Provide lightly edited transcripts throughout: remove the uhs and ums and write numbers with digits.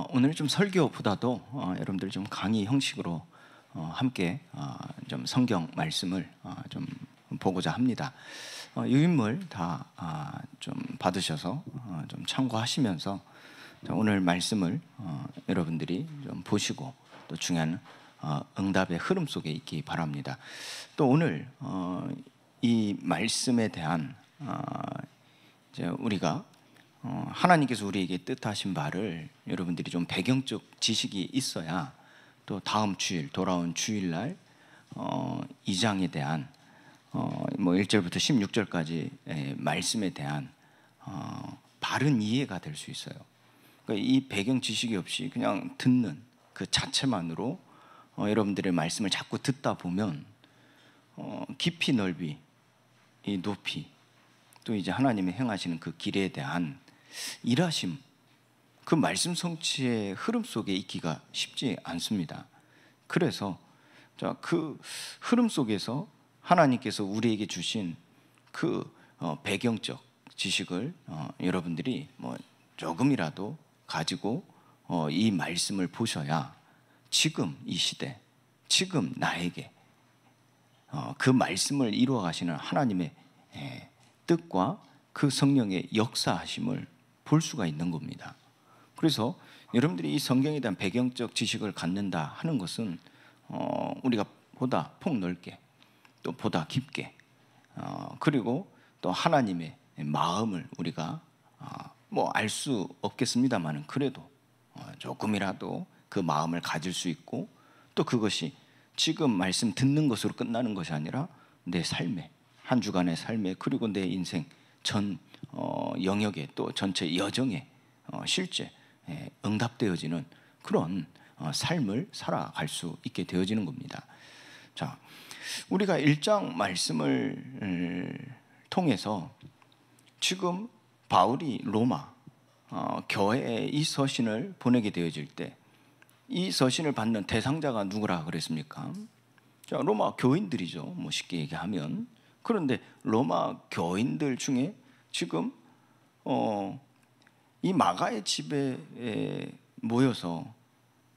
오늘 좀 설교보다도 여러분들 좀 강의 형식으로 함께 좀 성경 말씀을 좀 보고자 합니다. 유인물 다 좀 받으셔서 좀 참고하시면서 오늘 말씀을 여러분들이 좀 보시고 또 중요한 응답의 흐름 속에 있기 바랍니다. 또 오늘 이 말씀에 대한 이제 우리가 하나님께서 우리에게 뜻하신 바를 여러분들이 좀 배경적 지식이 있어야 또 다음 주일 돌아온 주일날 2장에 대한 뭐 1절부터 16절까지 말씀에 대한 바른 이해가 될 수 있어요. 그러니까 이 배경 지식이 없이 그냥 듣는 그 자체만으로 여러분들의 말씀을 자꾸 듣다 보면 깊이 넓이 이 높이 또 이제 하나님의 행하시는 그 길에 대한 일하심, 그 말씀 성취의 흐름 속에 있기가 쉽지 않습니다. 그래서 그 흐름 속에서 하나님께서 우리에게 주신 그 배경적 지식을 여러분들이 뭐 조금이라도 가지고 이 말씀을 보셔야 지금 이 시대, 지금 나에게 그 말씀을 이루어 가시는 하나님의 뜻과 그 성령의 역사하심을 볼 수가 있는 겁니다. 그래서 여러분들이 이 성경에 대한 배경적 지식을 갖는다 하는 것은 우리가 보다 폭넓게 또 보다 깊게 그리고 또 하나님의 마음을 우리가 뭐 알 수 없겠습니다만은 그래도 조금이라도 그 마음을 가질 수 있고 또 그것이 지금 말씀 듣는 것으로 끝나는 것이 아니라 내 삶에 한 주간의 삶에 그리고 내 인생 전 영역에 또 전체 여정에 실제 응답되어지는 그런 삶을 살아갈 수 있게 되어지는 겁니다. 자, 우리가 1장 말씀을 통해서 지금 바울이 로마 교회에 이 서신을 보내게 되어질 때 이 서신을 받는 대상자가 누구라 그랬습니까? 자, 로마 교인들이죠. 뭐 쉽게 얘기하면. 그런데 로마 교인들 중에 지금 이 마가의 집에 모여서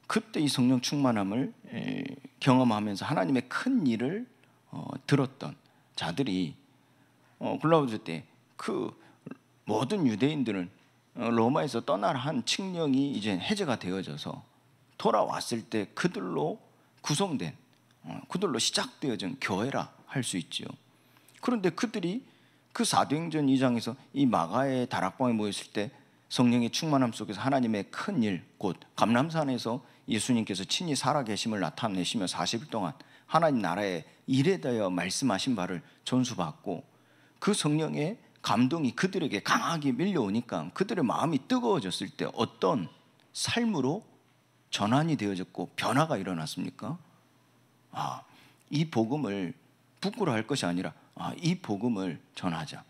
그때 이 성령 충만함을 경험하면서 하나님의 큰 일을 들었던 자들이 골라올 때 그 모든 유대인들은 로마에서 떠날 한 칙령이 이제 해제가 되어져서 돌아왔을 때 그들로 구성된 그들로 시작되어진 교회라 할 수 있지요. 그런데 그들이 그 사도행전 2장에서 이 마가의 다락방에 모였을 때 성령의 충만함 속에서 하나님의 큰 일, 곧 감람산에서 예수님께서 친히 살아계심을 나타내시며 40일 동안 하나님 나라의 일에 대하여 말씀하신 바를 전수받고 그 성령의 감동이 그들에게 강하게 밀려오니까 그들의 마음이 뜨거워졌을 때 어떤 삶으로 전환이 되어졌고 변화가 일어났습니까? 이 복음을 부끄러워할 것이 아니라 이 복음을 전하자.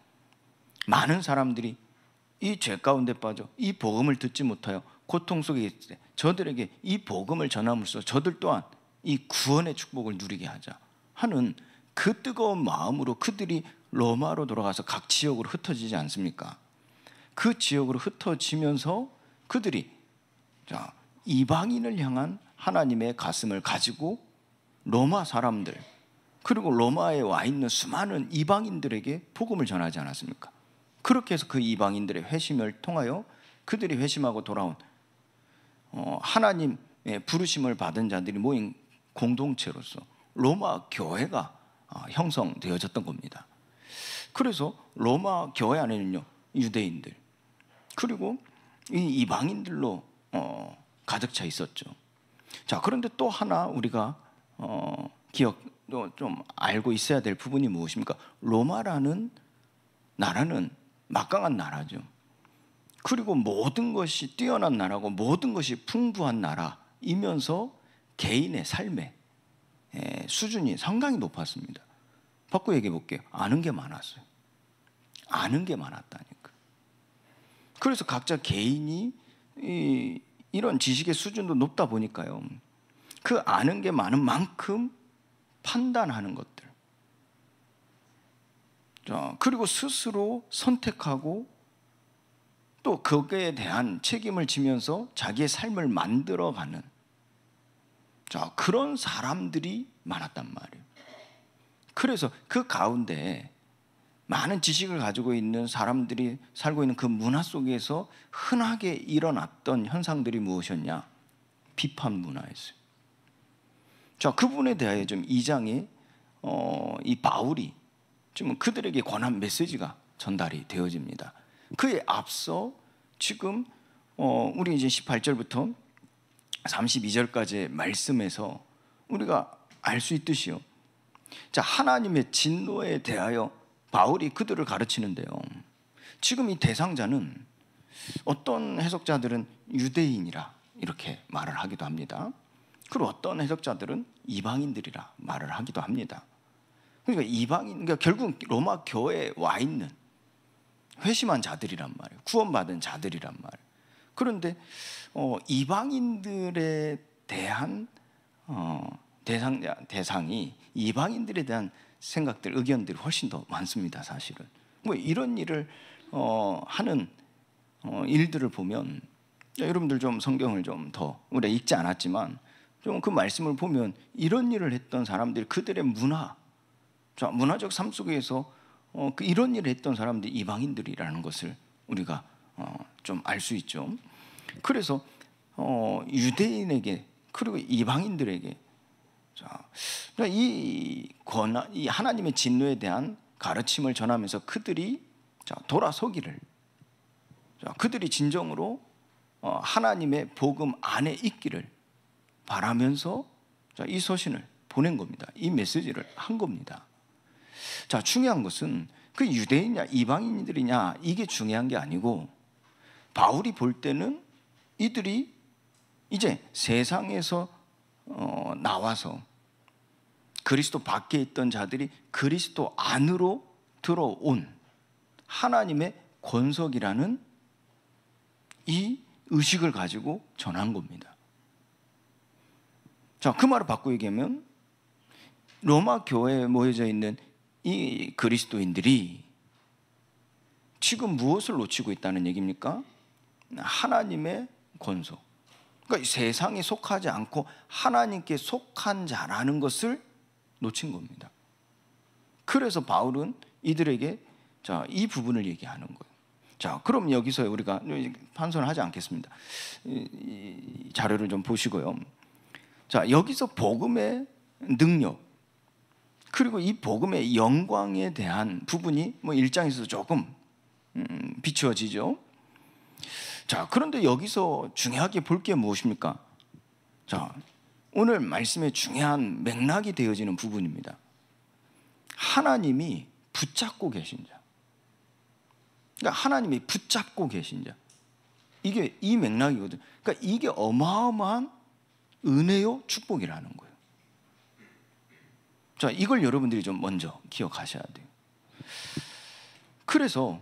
많은 사람들이 이 죄 가운데 빠져 이 복음을 듣지 못하여 고통 속에 있을 때 저들에게 이 복음을 전함으로써 저들 또한 이 구원의 축복을 누리게 하자 하는 그 뜨거운 마음으로 그들이 로마로 돌아가서 각 지역으로 흩어지지 않습니까? 그 지역으로 흩어지면서 그들이 이방인을 향한 하나님의 가슴을 가지고 로마 사람들 그리고 로마에 와 있는 수많은 이방인들에게 복음을 전하지 않았습니까? 그렇게 해서 그 이방인들의 회심을 통하여 그들이 회심하고 돌아온 하나님의 부르심을 받은 자들이 모인 공동체로서 로마 교회가 형성되어졌던 겁니다. 그래서 로마 교회 안에는요 유대인들 그리고 이 이방인들로 가득 차 있었죠. 자, 그런데 또 하나 우리가 기억도 좀 알고 있어야 될 부분이 무엇입니까? 로마라는 나라는 막강한 나라죠. 그리고 모든 것이 뛰어난 나라고 모든 것이 풍부한 나라이면서 개인의 삶의 수준이 상당히 높았습니다. 바꿔 얘기해 볼게요. 아는 게 많았어요. 아는 게 많았다니까. 그래서 각자 개인이 이런 지식의 수준도 높다 보니까요. 그 아는 게 많은 만큼 판단하는 것들. 자, 그리고 스스로 선택하고 또 거기에 대한 책임을 지면서 자기의 삶을 만들어가는 그런 사람들이 많았단 말이에요. 그래서 그 가운데 많은 지식을 가지고 있는 사람들이 살고 있는 그 문화 속에서 흔하게 일어났던 현상들이 무엇이었냐? 비판 문화였어요. 그분에 대하여 좀 2장에 이 바울이 지금 그들에게 권한 메시지가 전달이 되어집니다. 그에 앞서 지금 우리 이제 18절부터 32절까지의 말씀에서 우리가 알 수 있듯이요. 하나님의 진노에 대하여 바울이 그들을 가르치는데요. 지금 이 대상자는 어떤 해석자들은 유대인이라 이렇게 말을 하기도 합니다. 그리고 어떤 해석자들은 이방인들이라 말을 하기도 합니다. 그러니까 그러니까 결국 로마 교회에 와 있는 회심한 자들이란 말이에요. 구원받은 자들이란 말이에요. 그런데 이방인들에 대한 대상이 이방인들에 대한 생각들, 의견들이 훨씬 더 많습니다. 사실은 이런 일을 하는 일들을 보면 여러분들 좀 성경을 좀 더 우리가 읽지 않았지만 좀 그 말씀을 보면 이런 일을 했던 사람들이 그들의 문화적 삶 속에서 이런 일을 했던 사람들이 이방인들이라는 것을 우리가 좀 알 수 있죠. 그래서 유대인에게 그리고 이방인들에게 이 하나님의 진노에 대한 가르침을 전하면서 그들이 돌아서기를, 그들이 진정으로 하나님의 복음 안에 있기를 바라면서 이 서신을 보낸 겁니다. 이 메시지를 한 겁니다. 중요한 것은 그 유대인이냐 이방인들이냐 이게 중요한 게 아니고, 바울이 볼 때는 이들이 이제 세상에서 나와서 그리스도 밖에 있던 자들이 그리스도 안으로 들어온 하나님의 권속이라는 이 의식을 가지고 전한 겁니다. 그 말을 바꾸어 얘기하면 로마 교회에 모여져 있는 이 그리스도인들이 지금 무엇을 놓치고 있다는 얘기입니까? 하나님의 권속. 그러니까 세상에 속하지 않고 하나님께 속한 자라는 것을 놓친 겁니다. 그래서 바울은 이들에게 이 부분을 얘기하는 거예요. 그럼 여기서 우리가 판단을 하지 않겠습니다. 이 자료를 좀 보시고요. 여기서 복음의 능력 그리고 이 복음의 영광에 대한 부분이 1장에서 조금 비추어지죠. 그런데 여기서 중요하게 볼 게 무엇입니까? 오늘 말씀의 중요한 맥락이 되어지는 부분입니다. 하나님이 붙잡고 계신 자. 그러니까 하나님이 붙잡고 계신 자. 이게 이 맥락이거든요. 그러니까 이게 어마어마한 은혜요 축복이라는 거예요. 이걸 여러분들이 좀 먼저 기억하셔야 돼요. 그래서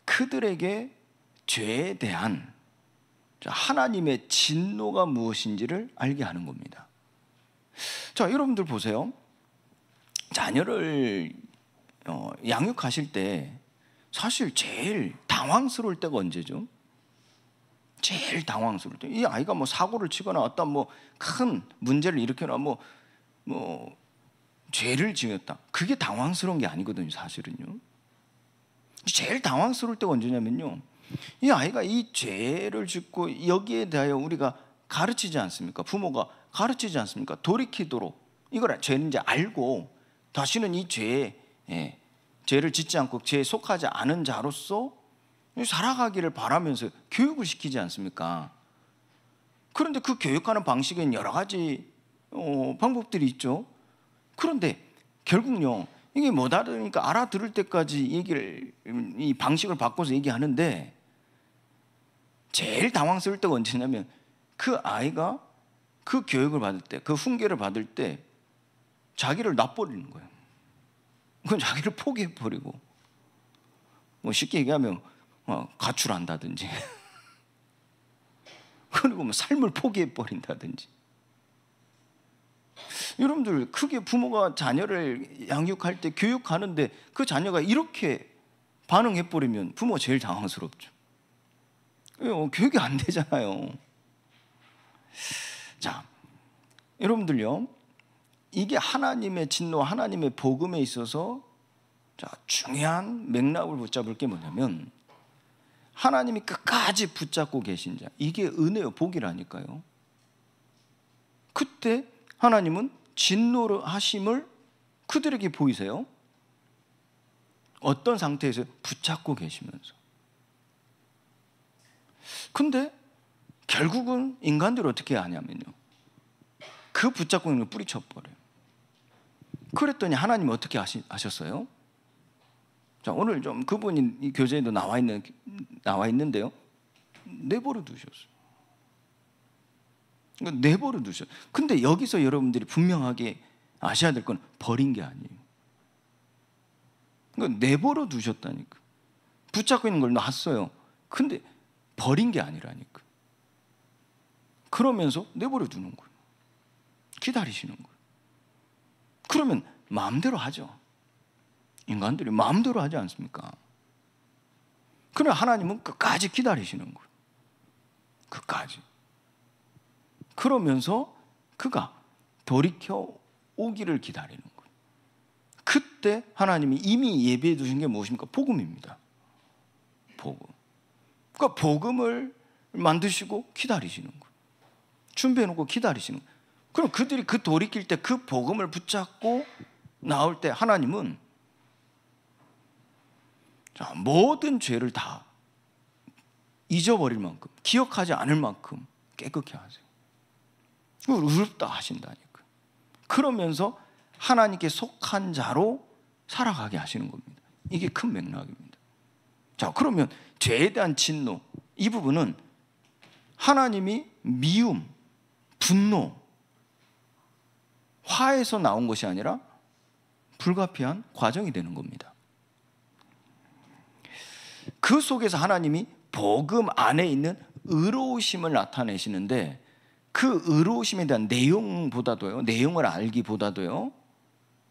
그들에게 죄에 대한 하나님의 진노가 무엇인지를 알게 하는 겁니다. 여러분들 보세요. 자녀를 양육하실 때 사실 제일 당황스러울 때가 언제죠? 제일 당황스러울 때. 이 아이가 사고를 치거나 어떤 큰 문제를 일으켜나 죄를 지었다. 그게 당황스러운 게 아니거든요, 사실은요. 제일 당황스러울 때가 언제냐면요, 이 아이가 이 죄를 짓고 여기에 대하여 우리가 가르치지 않습니까? 부모가 가르치지 않습니까? 돌이키도록 이걸 죄는 이제 알고 다시는 이 죄를 짓지 않고 죄에 속하지 않은 자로서 살아가기를 바라면서 교육을 시키지 않습니까? 그런데 그 교육하는 방식엔 여러 가지 방법들이 있죠. 그런데 결국요, 이게 못 알아들으니까 알아들을 때까지 이 방식을 바꿔서 얘기하는데, 제일 당황스러울 때가 언제냐면 그 아이가 그 교육을 받을 때, 그 훈계를 받을 때 자기를 놔버리는 거예요. 그건 자기를 포기해버리고, 쉽게 얘기하면 가출한다든지 그리고 삶을 포기해버린다든지. 여러분들 크게 부모가 자녀를 양육할 때 교육하는데 그 자녀가 이렇게 반응해버리면 부모가 제일 당황스럽죠. 교육이 안 되잖아요. 자, 여러분들요, 이게 하나님의 진노, 하나님의 복음에 있어서 중요한 맥락을 붙잡을 게 뭐냐면, 하나님이 끝까지 붙잡고 계신 자, 이게 은혜요, 복이라니까요. 그때 하나님은 진노를 하심을 그들에게 보이세요. 어떤 상태에서? 붙잡고 계시면서. 근데 결국은 인간들이 어떻게 하냐면요, 그 붙잡고 있는 걸 뿌리쳐버려요. 그랬더니 하나님이 어떻게 하셨어요? 자, 오늘 좀 그분이 이 교재에도 나와 있는데요, 내버려 두셨어요. 내버려 두셨어요. 근데 여기서 여러분들이 분명하게 아셔야 될 건 버린 게 아니에요. 내버려 두셨다니까. 붙잡고 있는 걸 놨어요. 근데 버린 게 아니라니까. 그러면서 내버려 두는 거예요. 기다리시는 거예요. 그러면 마음대로 하죠. 인간들이 마음대로 하지 않습니까? 그러나 하나님은 끝까지 기다리시는 거예요. 끝까지. 그러면서 그가 돌이켜 오기를 기다리는 거예요. 그때 하나님이 이미 예비해 두신 게 무엇입니까? 복음입니다. 복음. 그러니까 복음을 만드시고 기다리시는 거예요. 준비해 놓고 기다리시는 거예요. 그럼 그들이 그 돌이킬 때 그 복음을 붙잡고 나올 때 하나님은 모든 죄를 다 잊어버릴 만큼, 기억하지 않을 만큼 깨끗게 하세요. 의롭다 하신다니까. 그러면서 하나님께 속한 자로 살아가게 하시는 겁니다. 이게 큰 맥락입니다. 자, 그러면 죄에 대한 진노, 이 부분은 하나님이 미움, 분노, 화에서 나온 것이 아니라 불가피한 과정이 되는 겁니다. 그 속에서 하나님이 복음 안에 있는 의로우심을 나타내시는데, 그 의로우심에 대한 내용보다도요, 내용을 알기보다도요,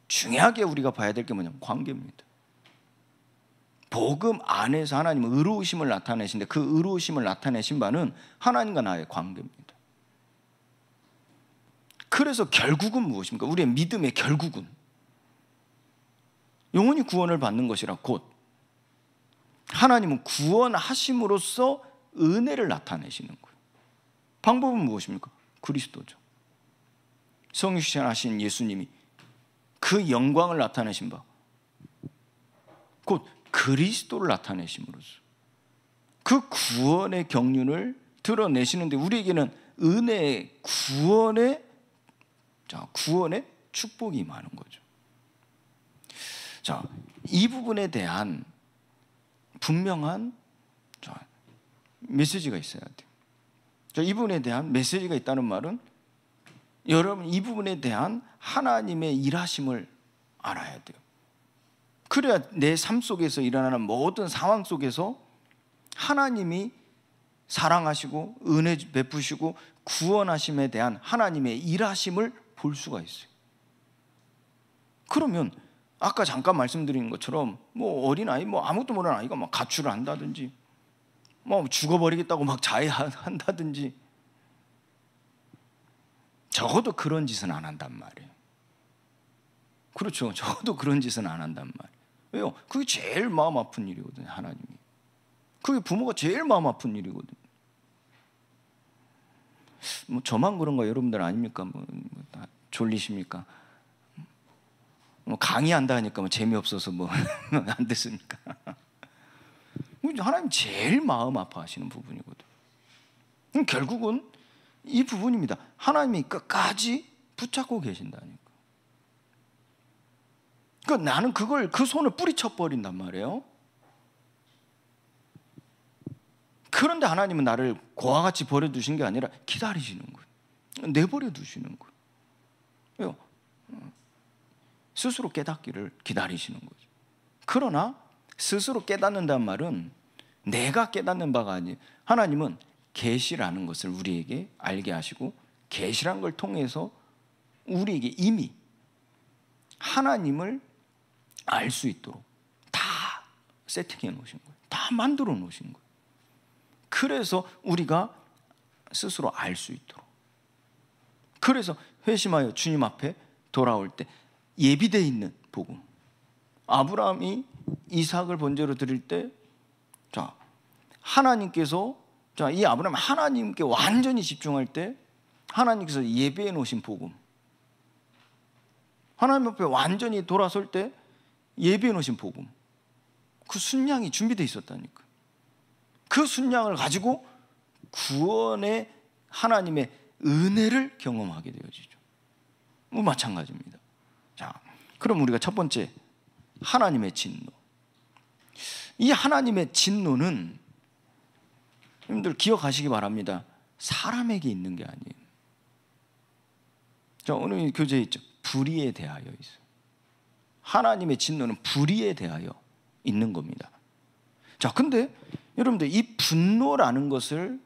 중요하게 우리가 봐야 될 게 뭐냐면 관계입니다. 복음 안에서 하나님은 의로우심을 나타내시는데, 그 의로우심을 나타내신 바는 하나님과 나의 관계입니다. 그래서 결국은 무엇입니까? 우리의 믿음의 결국은 영원히 구원을 받는 것이라 곧 하나님은 구원하심으로써 은혜를 나타내시는 거예요. 방법은 무엇입니까? 그리스도죠. 성육신하신 예수님이 그 영광을 나타내신 바, 곧 그리스도를 나타내심으로써 그 구원의 경륜을 드러내시는데, 우리에게는 은혜의 구원의 축복이 많은 거죠. 자, 이 부분에 대한 분명한 메시지가 있어야 돼요. 이 부분에 대한 메시지가 있다는 말은, 여러분 이 부분에 대한 하나님의 일하심을 알아야 돼요. 그래야 내 삶 속에서 일어나는 모든 상황 속에서 하나님이 사랑하시고 은혜 베푸시고 구원하심에 대한 하나님의 일하심을 볼 수가 있어요. 그러면 아까 잠깐 말씀드린 것처럼 어린아이, 아무것도 모르는 아이가 가출을 한다든지 죽어버리겠다고 자해한다든지, 적어도 그런 짓은 안 한단 말이에요. 그렇죠. 적어도 그런 짓은 안 한단 말이에요. 왜요? 그게 제일 마음 아픈 일이거든요. 하나님이. 그게 부모가 제일 마음 아픈 일이거든요. 저만 그런가 여러분들 아닙니까? 다 졸리십니까? 강의한다 하니까 재미없어서 안 됐습니까? 하나님 제일 마음 아파하시는 부분이거든. 결국은 이 부분입니다. 하나님이 끝까지 붙잡고 계신다니까. 그러니까 나는 그 손을 뿌리쳐 버린단 말이에요. 그런데 하나님은 나를 고와 같이 버려두신 게 아니라 기다리시는 거예요. 내버려 두시는 거예요. 왜요? 스스로 깨닫기를 기다리시는 거죠. 그러나 스스로 깨닫는다는 말은 내가 깨닫는 바가 아니에요. 하나님은 계시라는 것을 우리에게 알게 하시고, 계시라는 걸 통해서 우리에게 이미 하나님을 알 수 있도록 다 세팅해 놓으신 거예요. 다 만들어 놓으신 거예요. 그래서 우리가 스스로 알 수 있도록, 그래서 회심하여 주님 앞에 돌아올 때 예비되어 있는 복음. 아브라함이 이삭을 번제로 드릴 때, 자, 하나님께서, 자, 이 아브라함 하나님께 완전히 집중할 때 하나님께서 예배해 놓으신 복음, 하나님 앞에 완전히 돌아설 때 예배해 놓으신 복음, 그 순양이 준비되어 있었다니까. 그 순양을 가지고 구원의 하나님의 은혜를 경험하게 되어지죠. 뭐 마찬가지입니다. 자, 그럼 우리가 첫 번째, 하나님의 진노. 이 하나님의 진노는 여러분들 기억하시기 바랍니다. 사람에게 있는 게 아니에요. 자, 오늘 교재에 있죠. 불의에 대하여 있어요. 하나님의 진노는 불의에 대하여 있는 겁니다. 자, 근데 여러분들 이 분노라는 것을,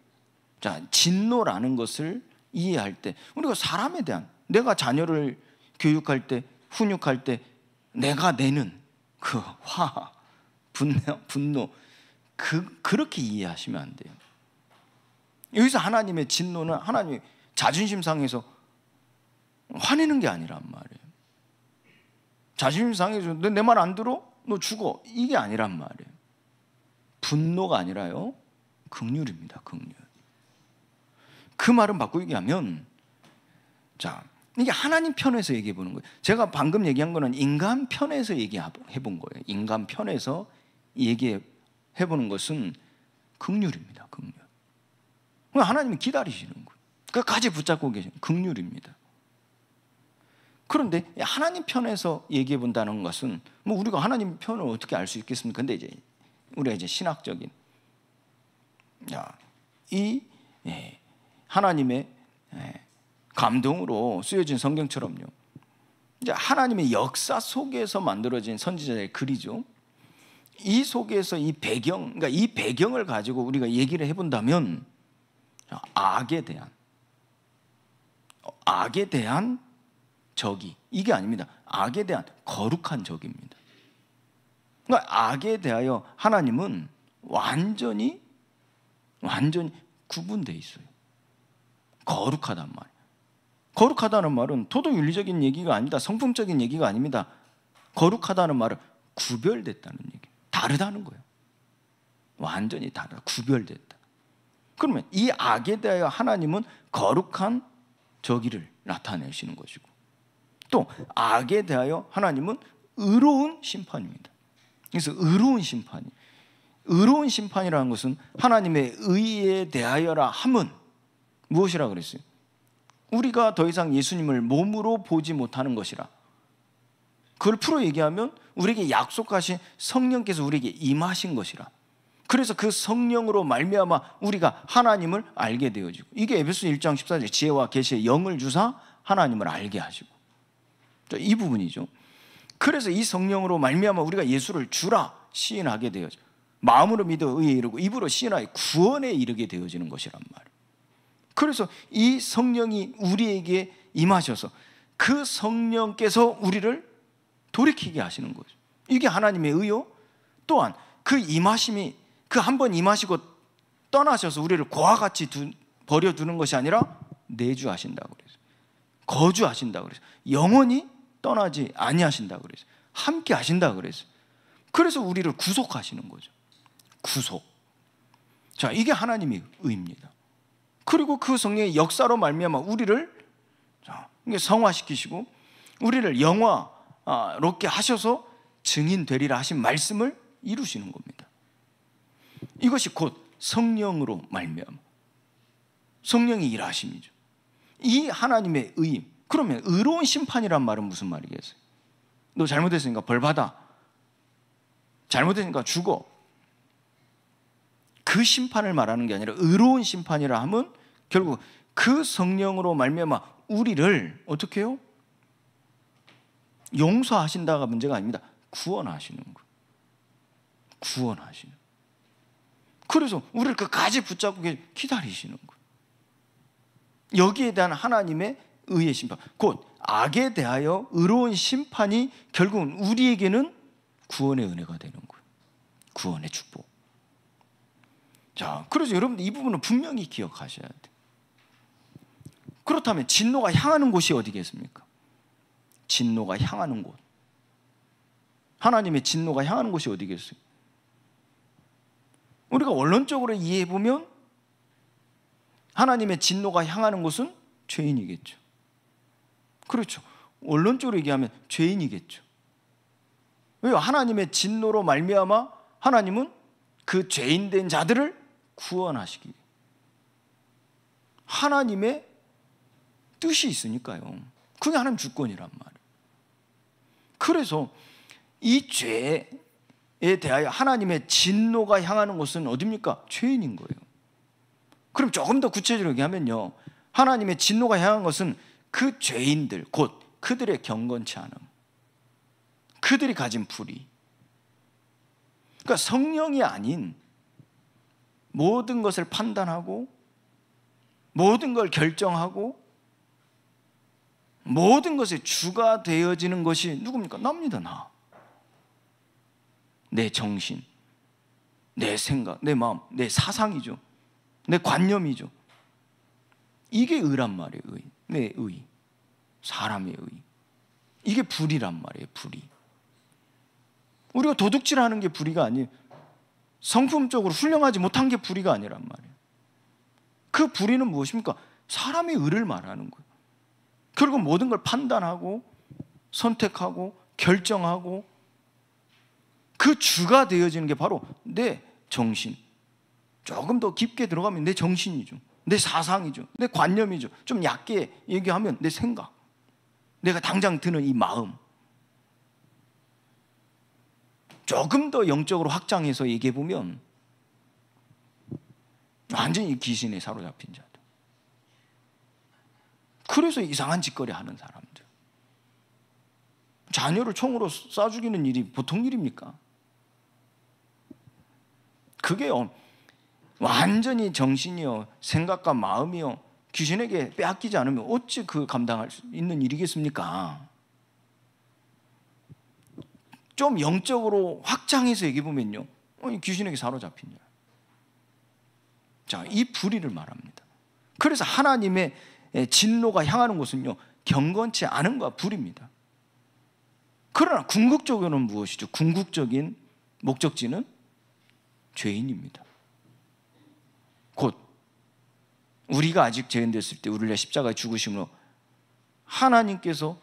자, 진노라는 것을 이해할 때 우리가 사람에 대한, 내가 자녀를 교육할 때, 훈육할 때 내가 내는 그 화, 분노, 그렇게 이해하시면 안 돼요. 여기서 하나님의 진노는 하나님이 자존심 상해서 화내는 게 아니란 말이에요. 자존심 상해서 너 내 말 안 들어? 너 죽어. 이게 아니란 말이에요. 분노가 아니라요, 긍휼입니다. 긍휼. 그 말은 바꾸기 하면, 자, 이게 하나님 편에서 얘기해 보는 거예요. 제가 방금 얘기한 거는 인간 편에서 얘기해 본 거예요. 인간 편에서 얘기해 보는 것은 긍휼입니다. 긍휼. 하나님이 기다리시는 거예요. 끝까지 붙잡고 계시는 긍휼입니다. 그런데 하나님 편에서 얘기해 본다는 것은, 뭐 우리가 하나님 편을 어떻게 알 수 있겠습니까? 근데 이제 우리가 이제 신학적인, 이 하나님의 감동으로 쓰여진 성경처럼요, 이제 하나님의 역사 속에서 만들어진 선지자의 글이죠. 이 속에서 이 배경, 그러니까 이 배경을 가지고 우리가 얘기를 해본다면, 악에 대한 적이, 이게 아닙니다. 악에 대한 거룩한 적입니다. 그러니까 악에 대하여 하나님은 완전히 구분되어 있어요. 거룩하단 말이에요. 거룩하다는 말은 도덕윤리적인 얘기가 아닙니다. 성품적인 얘기가 아닙니다. 거룩하다는 말은 구별됐다는 얘기예요. 다르다는 거예요. 완전히 다르다. 구별됐다. 그러면 이 악에 대하여 하나님은 거룩한 저기를 나타내시는 것이고, 또 악에 대하여 하나님은 의로운 심판입니다. 그래서 의로운 심판이라는 것은 하나님의 의에 대하여라 함은 무엇이라 그랬어요? 우리가 더 이상 예수님을 몸으로 보지 못하는 것이라. 그걸 풀어 얘기하면 우리에게 약속하신 성령께서 우리에게 임하신 것이라. 그래서 그 성령으로 말미암아 우리가 하나님을 알게 되어지고, 이게 에베소 1장 14절 지혜와 계시의 영을 주사 하나님을 알게 하시고, 이 부분이죠. 그래서 이 성령으로 말미암아 우리가 예수를 주라 시인하게 되어져, 마음으로 믿어 의에 이르고 입으로 시인하여 구원에 이르게 되어지는 것이란 말이에요. 그래서 이 성령이 우리에게 임하셔서 그 성령께서 우리를 돌이키게 하시는 거죠. 이게 하나님의 의요. 또한 그 임하심이, 그 한 번 임하시고 떠나셔서 우리를 고와 같이 버려두는 것이 아니라 내주하신다고 그래서, 거주하신다고 그래서, 영원히 떠나지 아니하신다고 그래서, 함께 하신다고 그래서, 그래서 우리를 구속하시는 거죠. 구속. 자, 이게 하나님의 의입니다. 그리고 그 성령의 역사로 말미암아 우리를 성화시키시고 우리를 영화롭게 하셔서 증인 되리라 하신 말씀을 이루시는 겁니다. 이것이 곧 성령으로 말미암아 성령의 일하심이죠. 이 하나님의 의. 그러면 의로운 심판이란 말은 무슨 말이겠어요? 너 잘못했으니까 벌 받아, 잘못했으니까 죽어, 그 심판을 말하는 게 아니라 의로운 심판이라 하면 결국 그 성령으로 말미암아 우리를 어떻게 해요? 용서하신다가 문제가 아닙니다. 구원하시는 거예요. 구원하시는. 그래서 우리를 끝까지 붙잡고 기다리시는 거예요. 여기에 대한 하나님의 의의 심판, 곧 악에 대하여 의로운 심판이 결국은 우리에게는 구원의 은혜가 되는 거예요. 구원의 축복. 자, 그래서 여러분들 이 부분은 분명히 기억하셔야 돼요. 그렇다면 진노가 향하는 곳이 어디겠습니까? 진노가 향하는 곳, 하나님의 진노가 향하는 곳이 어디겠어요? 우리가 원론적으로 이해해보면 하나님의 진노가 향하는 곳은 죄인이겠죠. 그렇죠. 원론적으로 얘기하면 죄인이겠죠. 왜요? 하나님의 진노로 말미암아 하나님은 그 죄인된 자들을 구원하시기, 하나님의 뜻이 있으니까요. 그게 하나님 주권이란 말이에요. 그래서 이 죄에 대하여 하나님의 진노가 향하는 곳은 어디입니까? 죄인인 거예요. 그럼 조금 더 구체적으로 얘기하면요, 하나님의 진노가 향한 것은 그 죄인들, 곧 그들의 경건치 않음, 그들이 가진 불의, 그러니까 성령이 아닌 모든 것을 판단하고 모든 걸 결정하고 모든 것의 주가 되어지는 것이 누굽니까? 납니다. 나. 내 정신, 내 생각, 내 마음, 내 사상이죠. 내 관념이죠. 이게 의란 말이에요. 의. 내 의, 사람의 의. 이게 불이란 말이에요. 불이. 우리가 도둑질하는 게 불의가 아니에요. 성품적으로 훌륭하지 못한 게 불의가 아니란 말이에요. 그 불의는 무엇입니까? 사람의 의를 말하는 거예요. 그리고 모든 걸 판단하고 선택하고 결정하고 그 주가 되어지는 게 바로 내 정신, 조금 더 깊게 들어가면 내 정신이죠. 내 사상이죠. 내 관념이죠. 좀 얕게 얘기하면 내 생각, 내가 당장 드는 이 마음. 조금 더 영적으로 확장해서 얘기해 보면 완전히 귀신에 사로잡힌 자들. 그래서 이상한 짓거리 하는 사람들, 자녀를 총으로 쏴 죽이는 일이 보통 일입니까? 그게요, 완전히 정신이요, 생각과 마음이요, 귀신에게 빼앗기지 않으면 어찌 그 감당할 수 있는 일이겠습니까? 좀 영적으로 확장해서 얘기해 보면요, 귀신에게 사로잡힌 자. 자, 이 불의를 말합니다. 그래서 하나님의 진노가 향하는 곳은요, 경건치 않음과 불입니다. 그러나 궁극적으로는 무엇이죠? 궁극적인 목적지는 죄인입니다. 곧 우리가 아직 죄인됐을 때 우리를 십자가에 죽으심으로 하나님께서,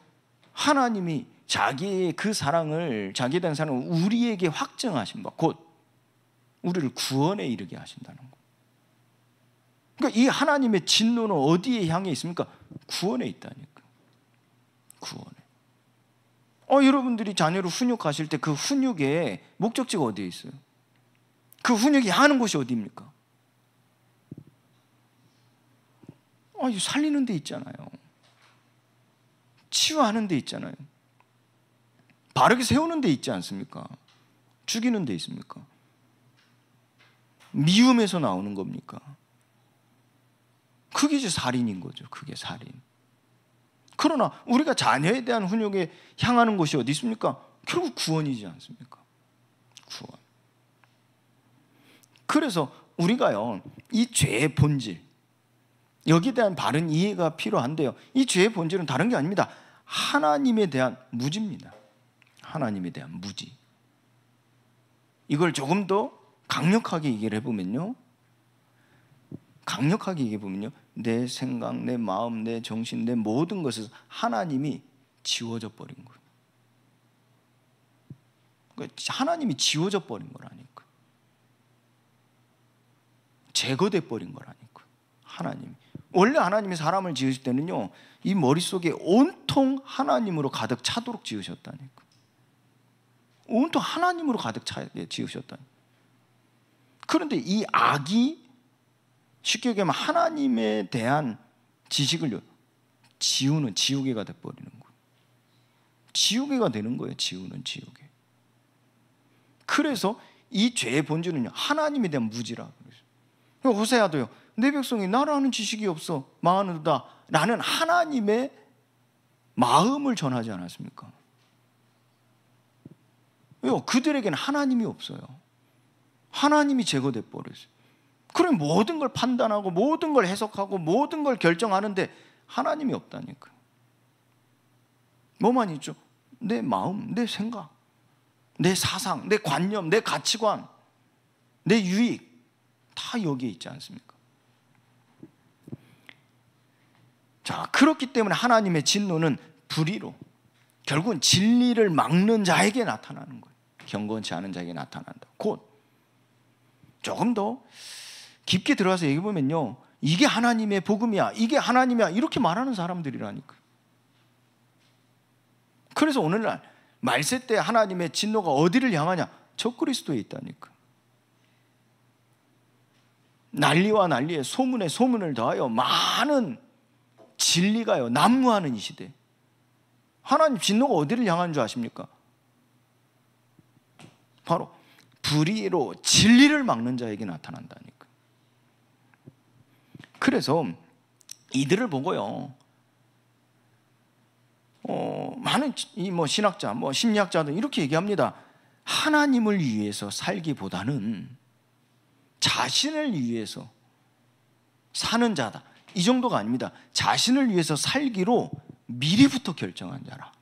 하나님이 자기의 그 사랑을, 자기에 대한 사랑을 우리에게 확증하신 바, 곧 우리를 구원에 이르게 하신다는 것. 그러니까 이 하나님의 진노는 어디에 향해 있습니까? 구원에 있다니까. 구원에. 여러분들이 자녀를 훈육하실 때 그 훈육의 목적지가 어디에 있어요? 그 훈육이 향하는 곳이 어디입니까? 살리는 데 있잖아요. 치유하는 데 있잖아요. 바르게 세우는 데 있지 않습니까? 죽이는 데 있습니까? 미움에서 나오는 겁니까? 그게 이제 살인인 거죠. 그게 살인. 그러나 우리가 자녀에 대한 훈육에 향하는 곳이 어디 있습니까? 결국 구원이지 않습니까? 구원. 그래서 우리가요, 이 죄의 본질, 여기에 대한 바른 이해가 필요한데요, 이 죄의 본질은 다른 게 아닙니다. 하나님에 대한 무지입니다. 하나님에 대한 무지. 이걸 조금 더 강력하게 얘기를 해보면요, 내 생각, 내 마음, 내 정신, 내 모든 것에서 하나님이 지워져 버린 거예요. 그러니까 하나님이 지워져 버린 거라니까. 제거돼 버린 거라니까. 하나님이. 원래 하나님이 사람을 지으실 때는요, 이 머릿속에 온통 하나님으로 가득 차도록 지으셨다니까. 온통 하나님으로 가득 차게 지으셨다니까. 그런데 이 악이 쉽게 얘기하면 하나님에 대한 지식을 지우는, 지우개가 돼버리는 거예요. 지우개가 되는 거예요. 지우는 지우개. 그래서 이 죄의 본질은요, 하나님에 대한 무지라 그러죠. 호세아도요, 내 백성이 나를 아는 지식이 없어 망하는도다 라는 하나님의 마음을 전하지 않았습니까? 왜요? 그들에게는 하나님이 없어요. 하나님이 제거돼 버렸어요. 그럼 모든 걸 판단하고 모든 걸 해석하고 모든 걸 결정하는데 하나님이 없다니까. 뭐만 있죠? 내 마음, 내 생각, 내 사상, 내 관념, 내 가치관, 내 유익 다 여기에 있지 않습니까? 자, 그렇기 때문에 하나님의 진노는 불의로 결국은 진리를 막는 자에게 나타나는 거예요. 경건치 않은 자에게 나타난다. 곧 조금 더 깊게 들어가서 얘기해 보면요, 이게 하나님의 복음이야, 이게 하나님이야, 이렇게 말하는 사람들이라니까요. 그래서 오늘날 말세 때 하나님의 진노가 어디를 향하냐? 적그리스도에 있다니까. 난리와 난리에 소문에 소문을 더하여 많은 진리가요 난무하는 이 시대. 하나님 진노가 어디를 향하는 줄 아십니까? 바로 불의로 진리를 막는 자에게 나타난다니까. 그래서 이들을 보고요, 많은 이 신학자, 심리학자들 이렇게 얘기합니다. 하나님을 위해서 살기보다는 자신을 위해서 사는 자다. 이 정도가 아닙니다. 자신을 위해서 살기로 미리부터 결정한 자라.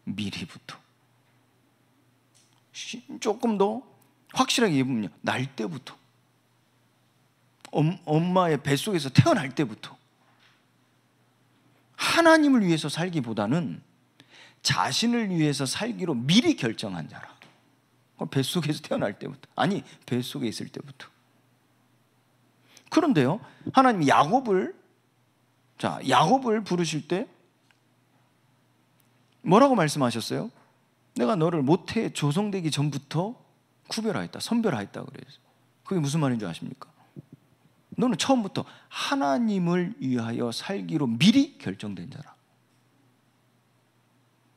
미리부터. 조금 더 확실하게 얘기하면요, 날 때부터, 엄마의 뱃속에서 태어날 때부터 하나님을 위해서 살기보다는 자신을 위해서 살기로 미리 결정한 자라. 뱃속에서 태어날 때부터, 아니 뱃속에 있을 때부터. 그런데요, 하나님이 야곱을 부르실 때 뭐라고 말씀하셨어요? 내가 너를 모태에 조성되기 전부터 구별하였다, 선별하였다 그래요. 그게 무슨 말인 줄 아십니까? 너는 처음부터 하나님을 위하여 살기로 미리 결정된 자라.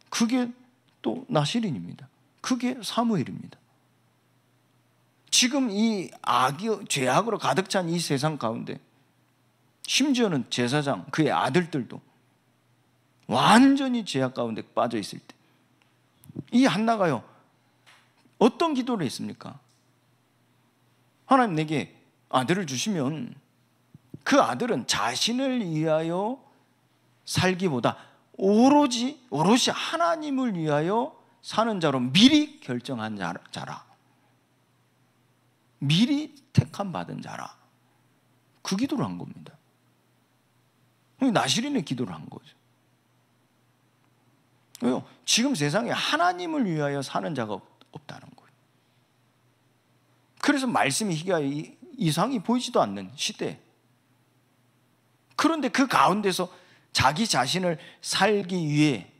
그게 또 나실인입니다. 그게 사무엘입니다. 지금 이 죄악으로 가득 찬 이 세상 가운데, 심지어는 제사장 그의 아들들도 완전히 죄악 가운데 빠져 있을 때, 이 한나가요 어떤 기도를 했습니까? 하나님 내게 아들을 주시면 그 아들은 자신을 위하여 살기보다 오롯이 하나님을 위하여 사는 자로 미리 결정한 자라. 미리 택함 받은 자라. 그 기도를 한 겁니다. 나실인의 기도를 한 거죠. 왜요? 지금 세상에 하나님을 위하여 사는 자가 없다는 거예요. 그래서 말씀이 이상이 보이지도 않는 시대. 그런데 그 가운데서 자기 자신을 살기 위해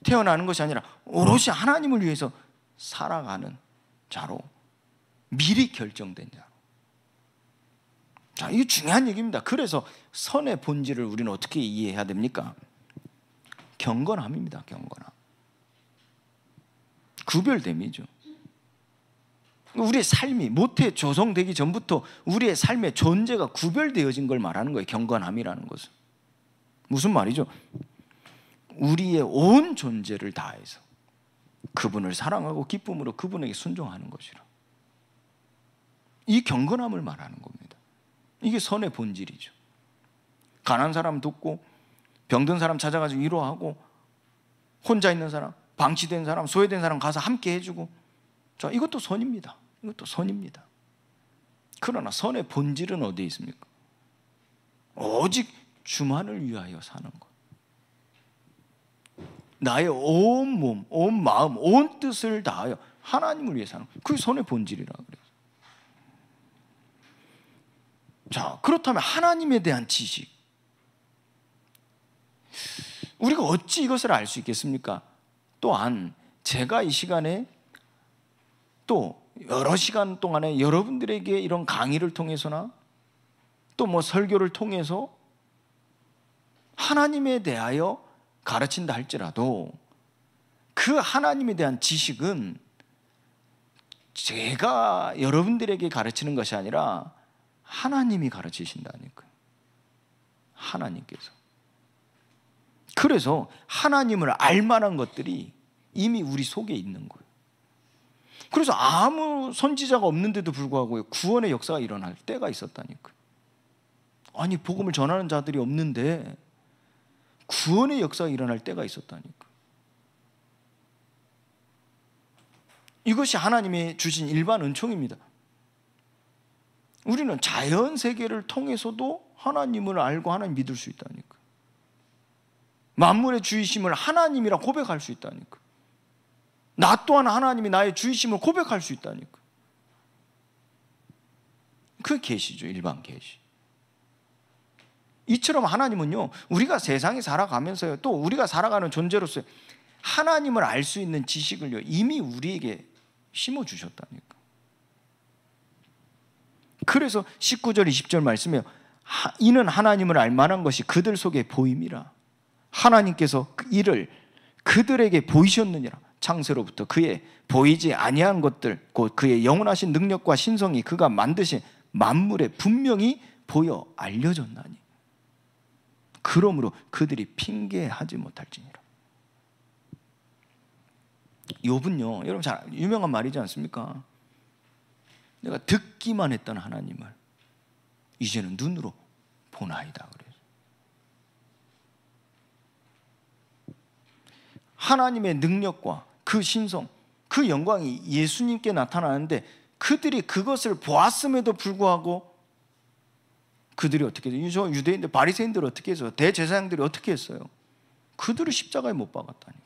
태어나는 것이 아니라 오롯이 하나님을 위해서 살아가는 자로, 미리 결정된 자로. 자, 이게 중요한 얘기입니다. 그래서 선의 본질을 우리는 어떻게 이해해야 됩니까? 경건함입니다. 경건함. 구별됨이죠. 우리의 삶이 모태 조성되기 전부터 우리의 삶의 존재가 구별되어진 걸 말하는 거예요. 경건함이라는 것은. 무슨 말이죠? 우리의 온 존재를 다해서 그분을 사랑하고 기쁨으로 그분에게 순종하는 것이라. 이 경건함을 말하는 겁니다. 이게 선의 본질이죠. 가난한 사람 돕고, 병든 사람 찾아가지고 위로하고, 혼자 있는 사람, 방치된 사람, 소외된 사람 가서 함께 해주고, 자, 이것도 선입니다. 이것도 선입니다. 그러나 선의 본질은 어디에 있습니까? 오직 주만을 위하여 사는 것. 나의 온 몸, 온 마음, 온 뜻을 다하여 하나님을 위해 사는 것. 그게 선의 본질이라 그래요. 자, 그렇다면 하나님에 대한 지식, 우리가 어찌 이것을 알 수 있겠습니까? 또한 제가 이 시간에 또 여러 시간 동안에 여러분들에게 이런 강의를 통해서나 또 설교를 통해서 하나님에 대하여 가르친다 할지라도 그 하나님에 대한 지식은 제가 여러분들에게 가르치는 것이 아니라 하나님이 가르치신다니까요. 하나님께서. 그래서 하나님을 알 만한 것들이 이미 우리 속에 있는 거예요. 그래서 아무 선지자가 없는데도 불구하고 구원의 역사가 일어날 때가 있었다니까. 아니, 복음을 전하는 자들이 없는데 구원의 역사가 일어날 때가 있었다니까. 이것이 하나님이 주신 일반 은총입니다. 우리는 자연 세계를 통해서도 하나님을 알고 하나님 믿을 수 있다니까. 만물의 주이심을 하나님이라 고백할 수 있다니까. 나 또한 하나님이 나의 주이심을 고백할 수 있다니까. 그 계시죠, 일반 계시. 이처럼 하나님은요, 우리가 세상에 살아가면서요, 또 우리가 살아가는 존재로서 하나님을 알 수 있는 지식을요, 이미 우리에게 심어주셨다니까. 그래서 19절 20절 말씀이에요. 이는 하나님을 알 만한 것이 그들 속에 보임이라. 하나님께서 이를 그들에게 보이셨느니라. 창세로부터 그의 보이지 아니한 것들, 곧 그의 영원하신 능력과 신성이 그가 만드신 만물에 분명히 보여 알려졌나니 그러므로 그들이 핑계하지 못할지니라. 욥은요, 여러분 잘 유명한 말이지 않습니까? 내가 듣기만 했던 하나님을 이제는 눈으로 보나이다 그래요. 하나님의 능력과 그 신성, 그 영광이 예수님께 나타나는데 그들이 그것을 보았음에도 불구하고 그들이 어떻게 했어요? 유대인들, 바리새인들 어떻게 했어요? 대제사장들이 어떻게 했어요? 그들을 십자가에 못 박았다니까.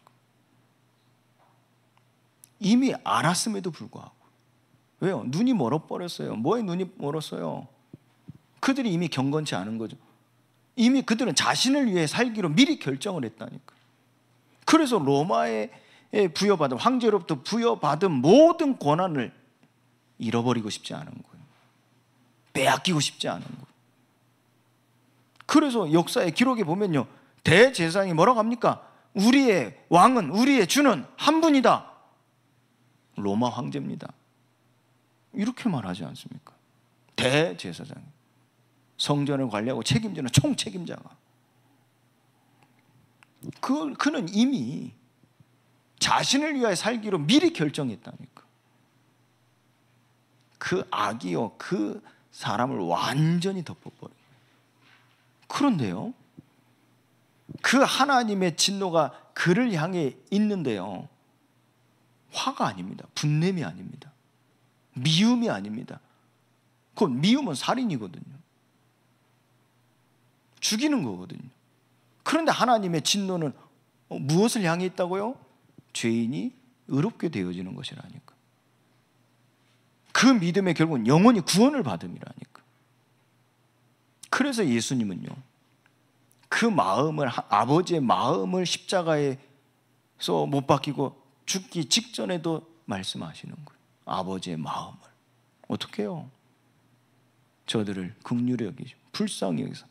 이미 알았음에도 불구하고. 왜요? 눈이 멀어버렸어요. 뭐에 눈이 멀었어요? 그들이 이미 경건치 않은 거죠. 이미 그들은 자신을 위해 살기로 미리 결정을 했다니까. 그래서 로마에 부여받은, 황제로부터 부여받은 모든 권한을 잃어버리고 싶지 않은 거예요. 빼앗기고 싶지 않은 거예요. 그래서 역사의 기록에 보면요, 대제사장이 뭐라고 합니까? 우리의 왕은, 우리의 주는 한 분이다. 로마 황제입니다. 이렇게 말하지 않습니까? 대제사장, 성전을 관리하고 책임지는 총책임자가. 그는 이미 자신을 위하여 살기로 미리 결정했다니까. 그 악이요, 그 사람을 완전히 덮어버려요. 그런데요, 그 하나님의 진노가 그를 향해 있는데요, 화가 아닙니다. 분냄이 아닙니다. 미움이 아닙니다. 그 미움은 살인이거든요. 죽이는 거거든요. 그런데 하나님의 진노는 무엇을 향해 있다고요? 죄인이 의롭게 되어지는 것이라니까. 그 믿음의 결국은 영원히 구원을 받음이라니까. 그래서 예수님은요, 그 마음을, 아버지의 마음을 십자가에서 못 박히고 죽기 직전에도 말씀하시는 거예요. 아버지의 마음을. 어떻게 해요? 저들을 긍휼히 여기시고 불쌍히 여기서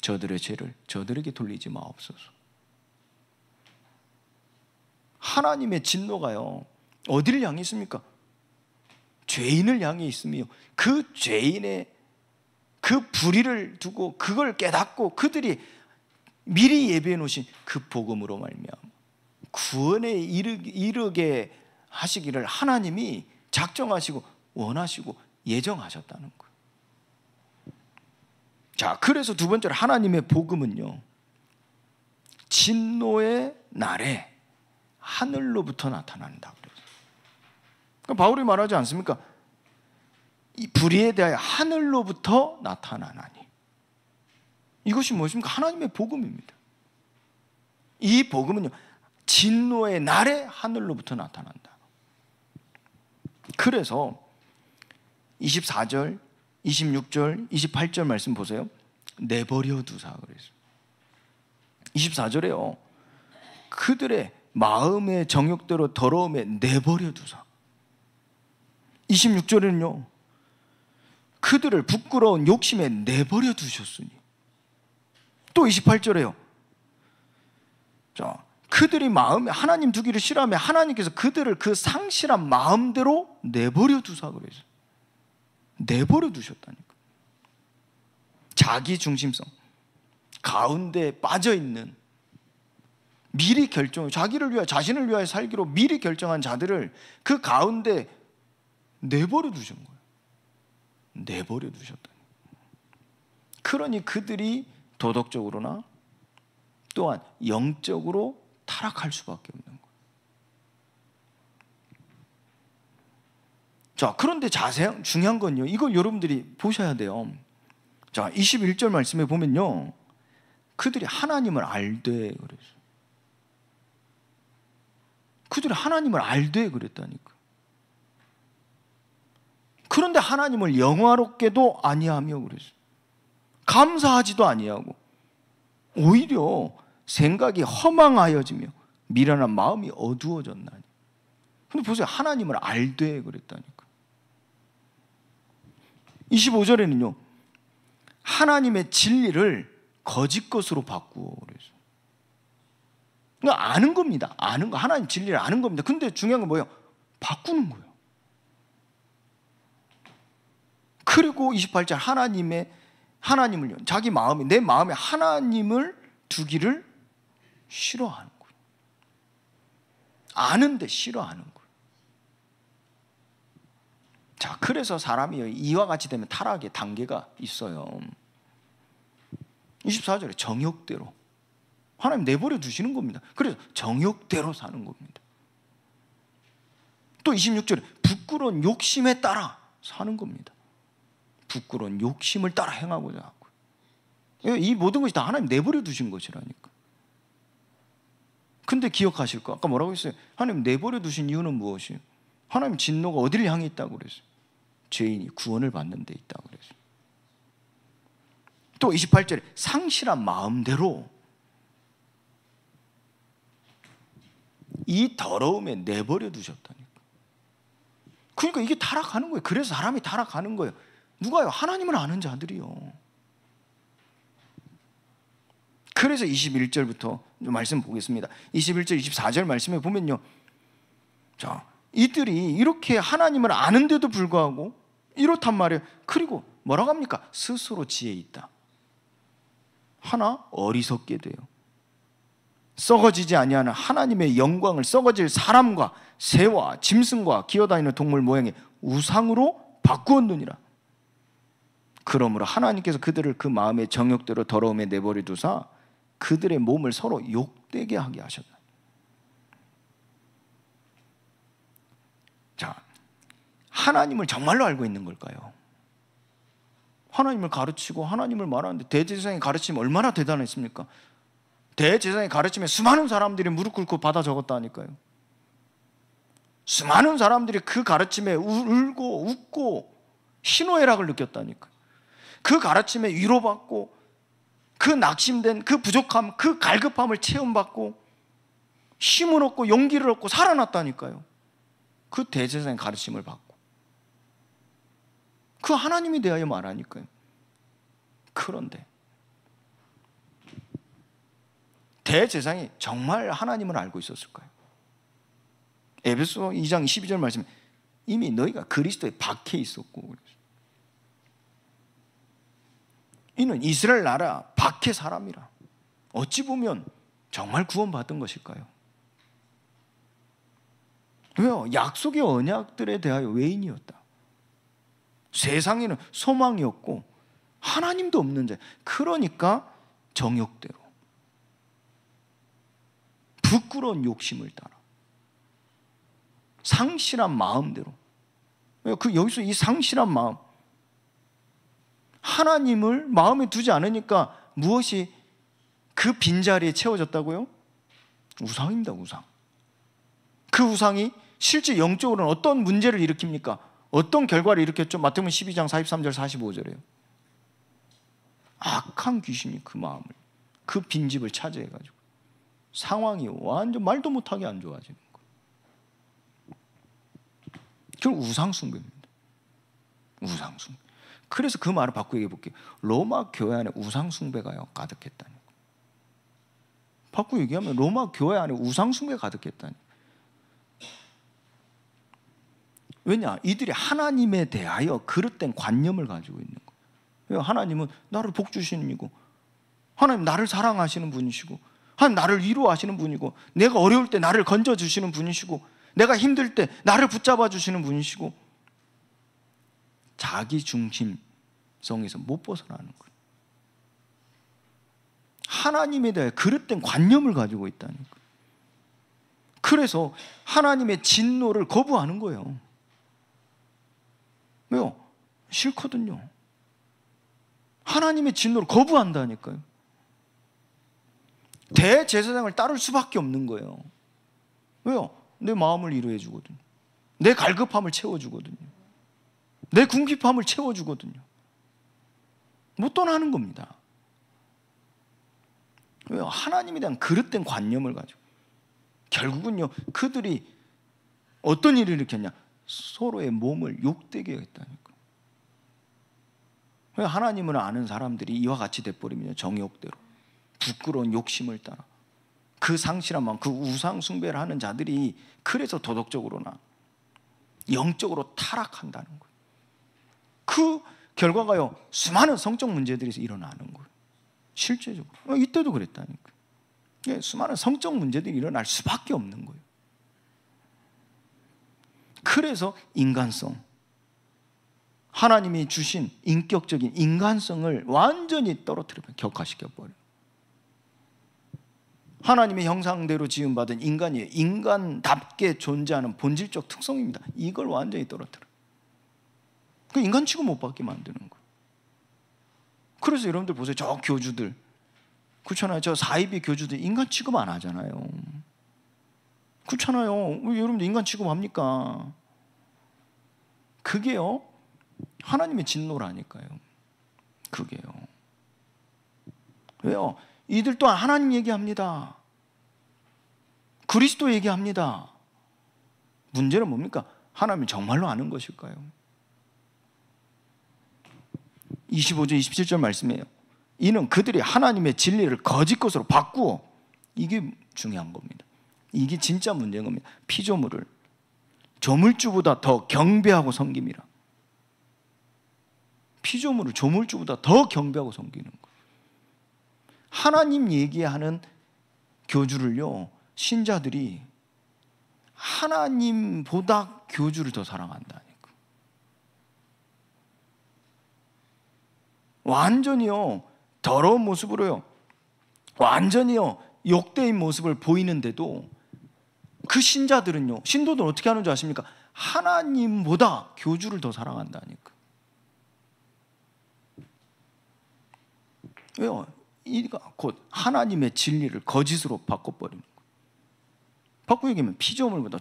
저들의 죄를 저들에게 돌리지 마옵소서. 하나님의 진노가요, 어디를 향해 있습니까? 죄인을 향해 있으며 그 죄인의 그 불의를 두고 그걸 깨닫고 그들이 미리 예비해 놓으신 그 복음으로 말미암아 구원에 이르게 하시기를 하나님이 작정하시고 원하시고 예정하셨다는 거예요. 자, 그래서 두 번째로 하나님의 복음은요, 진노의 날에 하늘로부터 나타난다 그래요. 그러니까 바울이 말하지 않습니까? 이 불의에 대하여 하늘로부터 나타나나니. 이것이 무엇입니까? 하나님의 복음입니다. 이 복음은요, 진노의 날에 하늘로부터 나타난다. 그래서 24절, 26절, 28절 말씀 보세요. 내버려 두사 그랬어요. 24절에요, 그들의 마음의 정욕대로 더러움에 내버려 두사. 26절에는요, 그들을 부끄러운 욕심에 내버려 두셨으니. 또 28절에요, 자, 그들이 마음에 하나님 두기를 싫어하며 하나님께서 그들을 그 상실한 마음대로 내버려 두사 그랬어요. 내버려 두셨다니까. 자기 중심성 가운데 빠져 있는 미리 자기를 위하여, 자신을 위하여 살기로 미리 결정한 자들을 그 가운데 내버려 두신 거예요. 내버려 두셨다니. 그러니 그들이 도덕적으로나 또한 영적으로 타락할 수밖에 없는 거예요. 자, 그런데 중요한 건요, 이걸 여러분들이 보셔야 돼요. 자, 21절 말씀에 보면요, 그들이 하나님을 알되 그랬어요. 그들이 하나님을 알되 그랬다니까. 그런데 하나님을 영화롭게도 아니하며 그랬어요. 감사하지도 아니하고 오히려 생각이 허망하여지며 미련한 마음이 어두워졌나니. 근데 보세요, 하나님을 알되 그랬다니까. 25절에는요, 하나님의 진리를 거짓 것으로 바꾸어 그랬어요. 그러니까 아는 겁니다. 아는 거, 하나님 진리를 아는 겁니다. 근데 중요한 건 뭐예요? 바꾸는 거예요. 그리고 28절, 하나님을요, 자기 마음이, 내 마음에 하나님을 두기를 싫어하는 거예요. 아는데 싫어하는 거예요. 자, 그래서 사람이 이와 같이 되면 타락의 단계가 있어요. 24절에 정욕대로 하나님 내버려 두시는 겁니다. 그래서 정욕대로 사는 겁니다. 또 26절에 부끄러운 욕심에 따라 사는 겁니다. 부끄러운 욕심을 따라 행하고자 하고, 이 모든 것이 다 하나님 내버려 두신 것이라니까. 근데 기억하실 거, 아까 뭐라고 했어요? 하나님 내버려 두신 이유는 무엇이에요? 하나님 진노가 어디를 향해 있다고 그랬어요? 죄인이 구원을 받는 데 있다고 그랬어요. 또 28절에 상실한 마음대로 이 더러움에 내버려 두셨다니까. 그러니까 이게 타락하는 거예요. 그래서 사람이 타락하는 거예요. 누가요? 하나님을 아는 자들이요. 그래서 21절부터 말씀 보겠습니다. 21절, 24절 말씀에 보면요, 자, 이들이 이렇게 하나님을 아는데도 불구하고 이렇단 말이에요. 그리고 뭐라고 합니까? 스스로 지혜 있다. 하나 어리석게 돼요. 썩어지지 아니하는 하나님의 영광을 썩어질 사람과 새와 짐승과 기어다니는 동물 모양의 우상으로 바꾸었느니라. 그러므로 하나님께서 그들을 그 마음의 정욕대로 더러움에 내버려 두사 그들의 몸을 서로 욕되게 하게 하셨다. 자, 하나님을 정말로 알고 있는 걸까요? 하나님을 가르치고 하나님을 말하는데 대제사장의 가르침이 얼마나 대단했습니까? 대제사장의 가르침에 수많은 사람들이 무릎 꿇고 받아 적었다니까요. 수많은 사람들이 그 가르침에 울고 웃고 희노애락을 느꼈다니까요. 그 가르침에 위로받고 그 낙심된 그 부족함, 그 갈급함을 체험받고 힘을 얻고 용기를 얻고 살아났다니까요. 그 대제사장의 가르침을 받고 그 하나님에 대하여 말하니까요. 그런데 대제사장이 정말 하나님을 알고 있었을까요? 에베소 2장 12절 말씀에 이미 너희가 그리스도에 박혀 있었고 그랬어요. 이는 이스라엘 나라 박해 사람이라. 어찌 보면 정말 구원받은 것일까요? 왜요? 약속의 언약들에 대하여 외인이었다. 세상에는 소망이 없고 하나님도 없는 자. 그러니까 정욕대로 부끄러운 욕심을 따라 상실한 마음대로. 여기서 이 상실한 마음, 하나님을 마음에 두지 않으니까 무엇이 그 빈자리에 채워졌다고요? 우상입니다. 우상. 그 우상이 실제 영적으로는 어떤 문제를 일으킵니까? 어떤 결과를 일으켰죠? 마태복음 12장 43절 45절이에요. 악한 귀신이 그 마음을, 그 빈집을 차지해가지고 상황이 완전 말도 못하게 안 좋아지는 거예요. 그건 우상숭배입니다. 우상숭배. 그래서 그 말을 바꾸어 얘기해 볼게요. 로마 교회 안에 우상숭배가요 가득했다니. 바꾸어 얘기하면 로마 교회 안에 우상숭배가 가득했다니. 왜냐? 이들이 하나님에 대하여 그릇된 관념을 가지고 있는 거예요. 하나님은 나를 복 주시는 이고, 하나님 나를 사랑하시는 분이시고, 나를 위로하시는 분이고, 내가 어려울 때 나를 건져주시는 분이시고, 내가 힘들 때 나를 붙잡아 주시는 분이시고, 자기 중심성에서 못 벗어나는 거예요. 하나님에 대해 그릇된 관념을 가지고 있다는 거예요. 그래서 하나님의 진노를 거부하는 거예요. 왜요? 싫거든요. 하나님의 진노를 거부한다니까요. 대제사장을 따를 수밖에 없는 거예요. 왜요? 내 마음을 위로해 주거든요. 내 갈급함을 채워주거든요. 내 궁핍함을 채워주거든요. 못 떠나는 겁니다. 왜요? 하나님에 대한 그릇된 관념을 가지고. 결국은요, 그들이 어떤 일을 일으켰냐? 서로의 몸을 욕되게 했다니까. 왜? 하나님을 아는 사람들이 이와 같이 돼버리면 정욕대로 부끄러운 욕심을 따라 그 상실한 마음, 그 우상 숭배를 하는 자들이 그래서 도덕적으로나 영적으로 타락한다는 거예요. 그 결과가요, 수많은 성적 문제들이 일어나는 거예요. 실제적으로 이때도 그랬다니까. 수많은 성적 문제들이 일어날 수밖에 없는 거예요. 그래서 인간성, 하나님이 주신 인격적인 인간성을 완전히 떨어뜨리면 격화시켜버려요. 하나님의 형상대로 지음받은 인간이에요. 인간답게 존재하는 본질적 특성입니다. 이걸 완전히 떨어뜨려요. 그 인간 취급 못 받게 만드는 거예요. 그래서 여러분들 보세요. 저 교주들, 그렇잖아요. 저 사이비 교주들 인간 취급 안 하잖아요. 그렇잖아요. 왜 여러분들 인간 취급합니까? 그게요, 하나님의 진노라니까요. 그게요. 왜요? 이들 또한 하나님 얘기합니다. 그리스도 얘기합니다. 문제는 뭡니까? 하나님이 정말로 아는 것일까요? 25절 27절 말씀이에요. 이는 그들이 하나님의 진리를 거짓 것으로 바꾸어, 이게 중요한 겁니다. 이게 진짜 문제인 겁니다. 피조물을 조물주보다 더 경배하고 섬김이라. 피조물을 조물주보다 더 경배하고 섬기는 거예요. 하나님 얘기하는 교주를요, 신자들이 하나님보다 교주를 더 사랑한다니까. 완전히요, 더러운 모습으로요, 완전히요, 욕되인 모습을 보이는데도 그 신자들은요, 신도들은 어떻게 하는 줄 아십니까? 하나님보다 교주를 더 사랑한다니까. 왜요? 이가 곧 하나님의 진리를 거짓으로 바꿔버리는 거예요. 바꾸고 얘기하면 피조물보다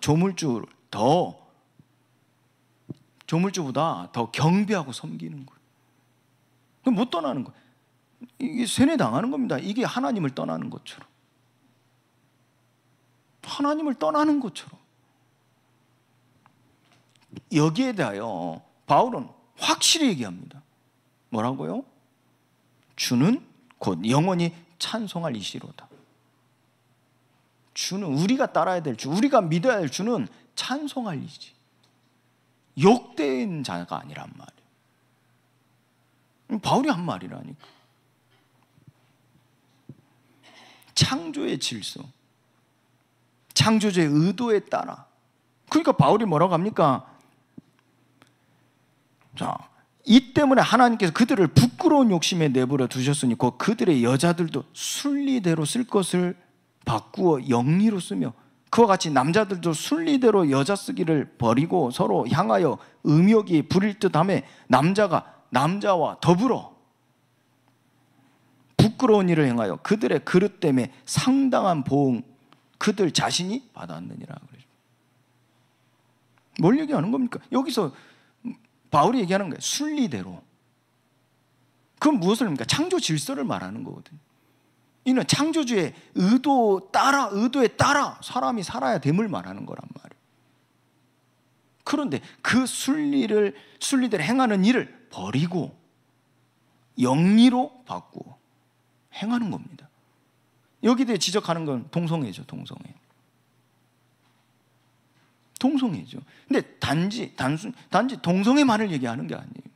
조물주보다 더 경배하고 섬기는 거예요. 그럼 못 떠나는 거예요. 이게 세뇌당하는 겁니다. 이게 하나님을 떠나는 것처럼. 하나님을 떠나는 것처럼. 여기에 대하여 바울은 확실히 얘기합니다. 뭐라고요? 주는 곧 영원히 찬송할 이시로다. 주는, 우리가 따라야 될 주, 우리가 믿어야 할 주는 찬송할 이지, 욕된 자가 아니란 말이에요. 바울이 한 말이라니까. 창조의 질서, 창조주의 의도에 따라. 그러니까 바울이 뭐라고 합니까? 자, 이 때문에 하나님께서 그들을 부끄러운 욕심에 내버려 두셨으니 곧 그들의 여자들도 순리대로 쓸 것을 바꾸어 영리로 쓰며, 그와 같이 남자들도 순리대로 여자 쓰기를 버리고 서로 향하여 음욕이 부릴 듯하며 남자가 남자와 더불어 부끄러운 일을 행하여 그들의 그릇 때문에 상당한 보응 그들 자신이 받았느니라. 뭘 얘기하는 겁니까? 여기서 바울이 얘기하는 거예요. 순리대로. 그건 무엇을 합니까? 창조 질서를 말하는 거거든요. 이는 창조주의 의도에 따라 사람이 살아야 됨을 말하는 거란 말이에요. 그런데 그 순리대로 행하는 일을 버리고 영리로 바꾸어 행하는 겁니다. 여기에 대해 지적하는 건 동성애죠. 동성애죠. 근데 단지 동성애만을 얘기하는 게 아니에요.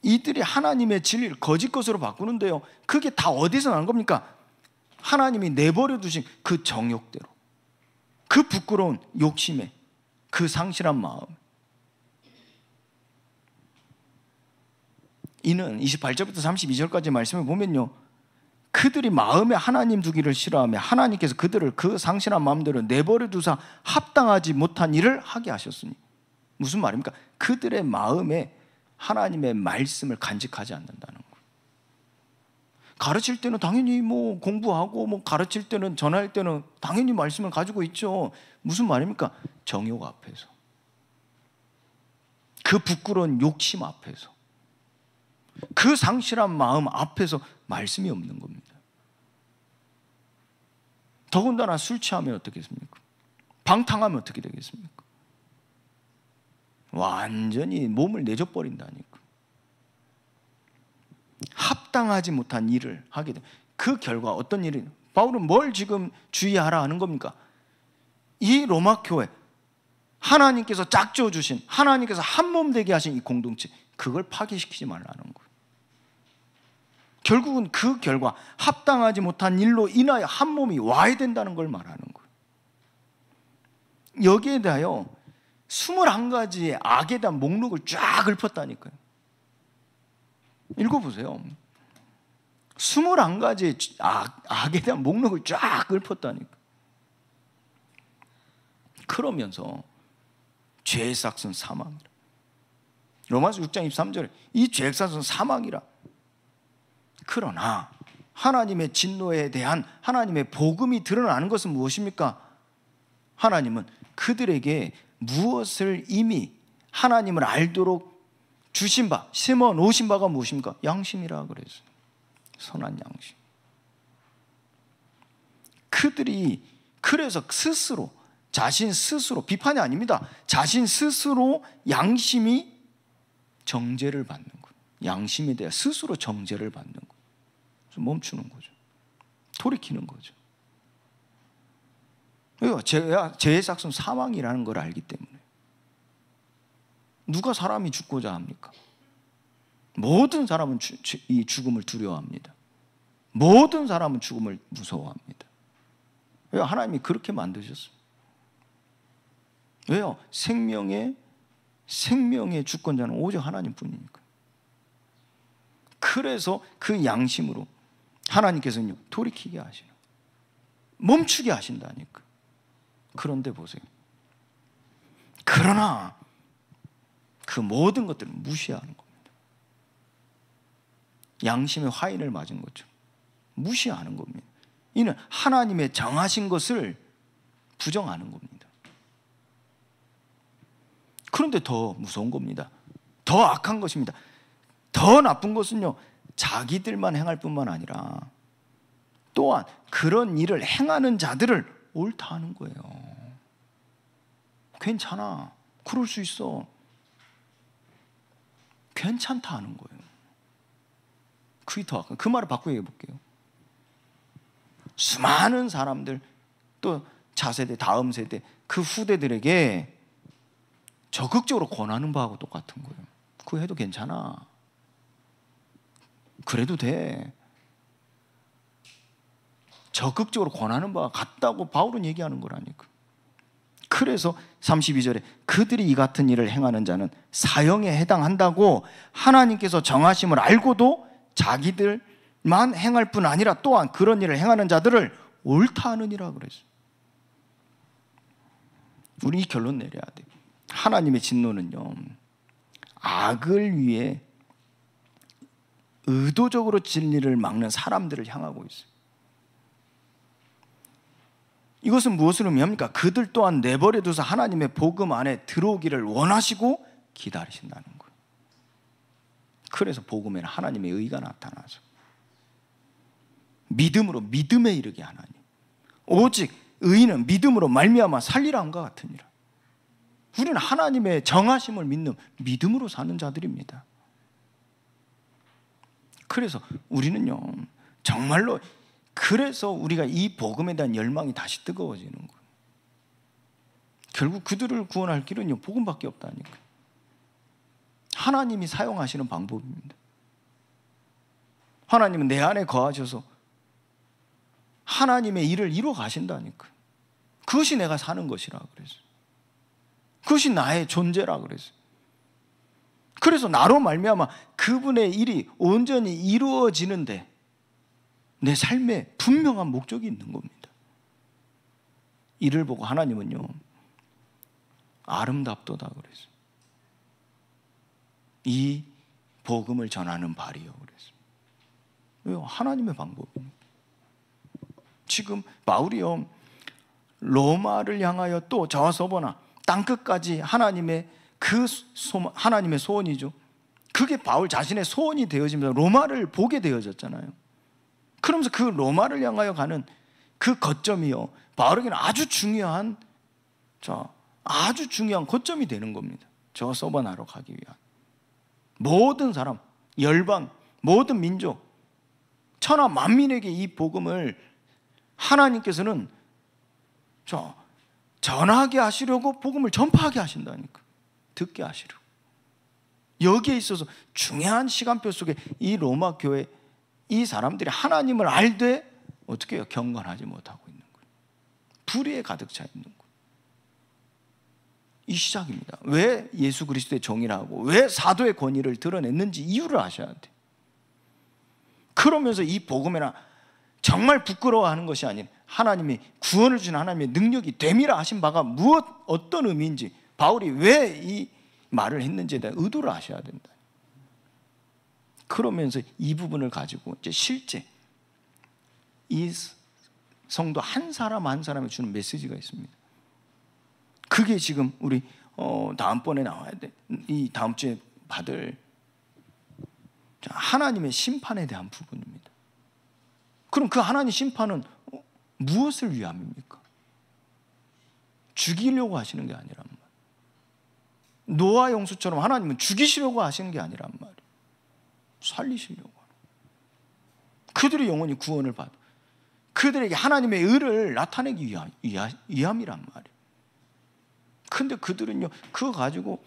이들이 하나님의 진리를 거짓 것으로 바꾸는데요, 그게 다 어디서 나는 겁니까? 하나님이 내버려 두신 그 정욕대로, 그 부끄러운 욕심에, 그 상실한 마음. 이는 28절부터 32절까지 말씀을 보면요, 그들이 마음에 하나님 두기를 싫어하며 하나님께서 그들을 그 상실한 마음대로 내버려 두사 합당하지 못한 일을 하게 하셨으니, 무슨 말입니까? 그들의 마음에 하나님의 말씀을 간직하지 않는다는 거예요. 가르칠 때는 당연히 뭐 공부하고, 가르칠 때는 전할 때는 당연히 말씀을 가지고 있죠. 무슨 말입니까? 정욕 앞에서, 그 부끄러운 욕심 앞에서, 그 상실한 마음 앞에서 말씀이 없는 겁니다. 더군다나 술 취하면 어떻겠습니까? 방탕하면 어떻게 되겠습니까? 완전히 몸을 내줘버린다니까. 합당하지 못한 일을 하게 돼. 그 결과 어떤 일이, 바울은 뭘 지금 주의하라 하는 겁니까? 이 로마 교회, 하나님께서 짝지어 주신, 하나님께서 한몸 되게 하신 이 공동체, 그걸 파괴시키지 말라는 거예요. 결국은 그 결과 합당하지 못한 일로 인하여 한 몸이 와야 된다는 걸 말하는 거예요. 여기에 대하여 21가지의 악에 대한 목록을 쫙 읊었다니까요. 읽어보세요. 21가지의 악에 대한 목록을 쫙 읊었다니까. 그러면서 죄의 삭은 사망이라. 로마서 6장 23절에 이 죄의 삭은 사망이라. 그러나 하나님의 진노에 대한 하나님의 복음이 드러나는 것은 무엇입니까? 하나님은 그들에게 무엇을 이미 하나님을 알도록 주신 바, 심어 놓으신 바가 무엇입니까? 양심이라 그랬어요. 선한 양심. 그들이 그래서 스스로, 자신 스스로, 비판이 아닙니다, 자신 스스로 양심이 정죄를 받는 거예요. 양심에 대해 스스로 정죄를 받는 거예요. 멈추는 거죠. 돌이키는 거죠. 왜요? 죄의 삭은 사망이라는 걸 알기 때문에. 누가 사람이 죽고자 합니까? 모든 사람은 이 죽음을 두려워합니다. 모든 사람은 죽음을 무서워합니다. 왜요? 하나님이 그렇게 만드셨어요. 왜요? 생명의 주권자는 오직 하나님뿐이니까. 그래서 그 양심으로 하나님께서는요, 돌이키게 하시는, 멈추게 하신다니까. 그런데 보세요. 그러나 그 모든 것들을 무시하는 겁니다. 양심의 화인을 맞은 거죠. 무시하는 겁니다. 이는 하나님의 정하신 것을 부정하는 겁니다. 그런데 더 무서운 겁니다. 더 악한 것입니다. 더 나쁜 것은요, 자기들만 행할 뿐만 아니라 또한 그런 일을 행하는 자들을 옳다 하는 거예요. 괜찮아, 그럴 수 있어, 괜찮다 하는 거예요. 그게 더 악한, 그 말을 바꾸어 얘기해 볼게요. 수많은 사람들, 또 차세대, 다음 세대, 그 후대들에게 적극적으로 권하는 바하고 똑같은 거예요. 그거 해도 괜찮아, 그래도 돼, 적극적으로 권하는 바가 같다고 바울은 얘기하는 거라니까. 그래서 32절에 그들이 이 같은 일을 행하는 자는 사형에 해당한다고 하나님께서 정하심을 알고도 자기들만 행할 뿐 아니라 또한 그런 일을 행하는 자들을 옳다 하느니라 그랬어요. 우리 이 결론 내려야 돼요. 하나님의 진노는요, 악을 위해 의도적으로 진리를 막는 사람들을 향하고 있어요. 이것은 무엇을 의미합니까? 그들 또한 내버려둬서 하나님의 복음 안에 들어오기를 원하시고 기다리신다는 거예요. 그래서 복음에는 하나님의 의가 나타나죠. 믿음으로 믿음에 이르게 하나니 오직 의인은 믿음으로 말미암아 살리라 함과 같으니라. 우리는 하나님의 정하심을 믿는 믿음으로 사는 자들입니다. 그래서 우리는요, 정말로, 그래서 우리가 이 복음에 대한 열망이 다시 뜨거워지는 거예요. 결국 그들을 구원할 길은요, 복음밖에 없다니까. 하나님이 사용하시는 방법입니다. 하나님은 내 안에 거하셔서 하나님의 일을 이루어 가신다니까요. 그것이 내가 사는 것이라 그랬어요. 그것이 나의 존재라 그랬어요. 그래서 나로 말미암아 그분의 일이 온전히 이루어지는데 내 삶에 분명한 목적이 있는 겁니다. 이를 보고 하나님은요, 아름답도다 그랬어요. 이 복음을 전하는 발이요 그랬어요. 왜요? 하나님의 방법입니다. 지금 바울이요, 로마를 향하여 또 저와 서보나 땅끝까지 하나님의 하나님의 소원이죠. 그게 바울 자신의 소원이 되어지면서 로마를 보게 되어졌잖아요. 그러면서 그 로마를 향하여 가는 그 거점이요, 바울에게는 아주 중요한 거점이 되는 겁니다. 저 서바나로 가기 위한 모든 사람, 열방, 모든 민족, 천하 만민에게 이 복음을 하나님께서는 전하게 하시려고 복음을 전파하게 하신다니까. 듣게 하시려고. 여기에 있어서 중요한 시간표 속에 이 로마 교회, 이 사람들이 하나님을 알되 어떻게 해요? 경건하지 못하고 있는 거예요. 불의에 가득 차 있는 거예요. 이 시작입니다. 왜 예수 그리스도의 종이라고, 왜 사도의 권위를 드러냈는지 이유를 아셔야 돼요. 그러면서 이 복음에나 정말 부끄러워하는 것이 아닌 하나님이 구원을 주신 하나님의 능력이 됨이라 하신 바가 어떤 의미인지, 바울이 왜 이 말을 했는지에 대한 의도를 아셔야 된다. 그러면서 이 부분을 가지고 이제 실제 이 성도 한 사람 한 사람에 주는 메시지가 있습니다. 그게 지금 우리 다음번에 나와야 돼. 이 다음 주에 받을 하나님의 심판에 대한 부분입니다. 그럼 그 하나님 심판은 무엇을 위함입니까? 죽이려고 하시는 게 아니란 말이에요. 노아 홍수처럼 하나님은 죽이시려고 하시는 게 아니란 말이에요. 살리시려고 하는 거예요. 그들이 영원히 구원을 받아 그들에게 하나님의 의를 나타내기 위함이란 말이에요. 근데 그들은요, 그거 가지고